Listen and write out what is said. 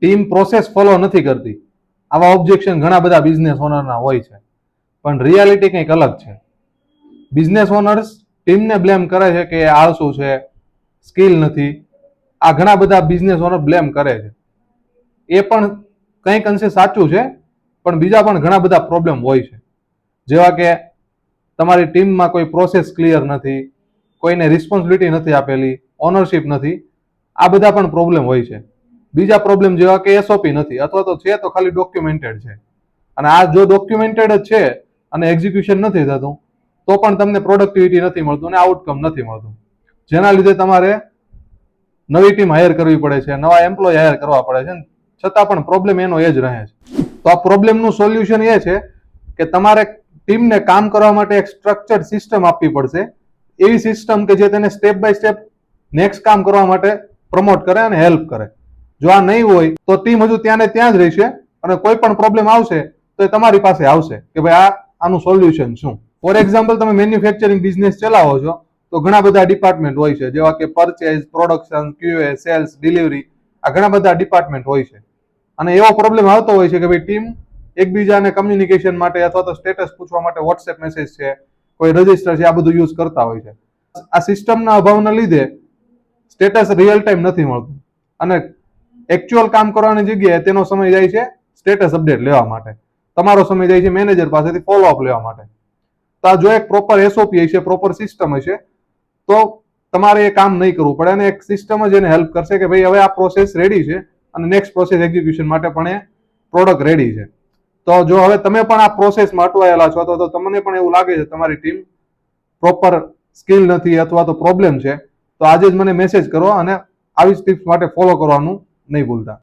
Team process follow નથી કરતી. આવા ઓબ્જેક્શન ઘણા બધા બિઝનેસ ઓનરના હોય છે, પણ રિયાલિટી કંઈક અલગ છે. બિઝનેસ ઓનર્સ ટીમને બ્લેમ કરે છે કે આળસુ છે, સ્કિલ નથી. આ ઘણા બધા બિઝનેસ ઓનર બ્લેમ કરે છે. એ પણ કંઈક અંશે સાચું છે, પણ બીજા પણ ઘણા બધા પ્રોબ્લેમ હોય છે. જેવા કે તમારી ટીમમાં કોઈ પ્રોસેસ ક્લિયર નથી, કોઈને રિસ્પોન્સિબિલિટી નથી આપેલી, ઓનરશિપ નથી. આ બધા પણ પ્રોબ્લેમ હોય છે. બીજા પ્રોબ્લેમ જેવા કે એસઓપી નથી, અથવા તો છે તો ખાલી ડોક્યુમેન્ટેડ છે. અને આ જો ડોક્યુમેન્ટેડ જ છે અને એક્ઝિક્યુશન નથી થતું, તો પણ તમને પ્રોડક્ટિવિટી નથી મળતું અને આઉટકમ નથી મળતું. જેના લીધે તમારે નવી ટીમ હાયર કરવી પડે છે, નવા એમ્પ્લોય હાયર કરવા પડે છે, છતાં પણ પ્રોબ્લેમ એનો એ જ રહે છે. તો આ પ્રોબ્લેમનું સોલ્યુશન એ છે કે તમારે ટીમને કામ કરવા માટે એક સ્ટ્રક્ચર્ડ સિસ્ટમ આપવી પડશે. એવી સિસ્ટમ કે જે તેને સ્ટેપ બાય સ્ટેપ નેક્સ્ટ કામ કરવા માટે પ્રમોટ કરે અને હેલ્પ કરે. જો આ નહીં હોય તો ટીમ હજુ ત્યાં ને ત્યાં જ રહેશે, અને કોઈ પણ પ્રોબ્લેમ આવશે તો એ તમારી પાસે આવશે કે ભાઈ આનું સોલ્યુશન શું. ફોર એક્ઝામ્પલ, તમે મેન્યુફેક્ચરિંગ બિઝનેસ ચલાવો છો તો ઘણા બધા ડિપાર્ટમેન્ટ હોય છે, જેવા કે purchase, production, QA, sales, delivery. આ ઘણા બધા ડિપાર્ટમેન્ટ હોય છે. અને એવો પ્રોબ્લેમ આવતો હોય છે કે ભાઈ ટીમ એકબીજાને કમ્યુનિકેશન માટે અથવા તો સ્ટેટસ પૂછવા માટે વોટ્સએપ મેસેજ છે, કોઈ રજિસ્ટર છે, આ બધું યુઝ કરતા હોય છે. આ સિસ્ટમના અભાવના લીધે સ્ટેટસ રિયલ ટાઈમ નથી મળતું, અને એકચ્યુઅલ કામ કરવાની જગ્યાએ તેનો સમય જાય છે સ્ટેટસ અપડેટ લેવા માટે, તમારો સમય જાય છે મેનેજર પાસેથી ફોલોઅપ લેવા માટે. તો આ જો એક પ્રોપર એસઓપી હશે, પ્રોપર સિસ્ટમ હશે, તો તમારે એ કામ નહીં કરવું પડે, અને એક સિસ્ટમ જ એને હેલ્પ કરશે કે ભાઈ હવે આ પ્રોસેસ રેડી છે અને નેક્સ્ટ પ્રોસેસ એક્ઝિક્યુશન માટે પણ એ પ્રોડક્ટ રેડી છે. તો જો હવે તમે પણ આ પ્રોસેસમાં અટવાયેલા છો, તો તમને પણ એવું લાગે છે તમારી ટીમ પ્રોપર સ્કિલ નથી અથવા તો પ્રોબ્લેમ છે, તો આજે જ મને મેસેજ કરો અને આવી ટિપ્સ માટે ફોલો કરવાનું નહીં ભૂલતા.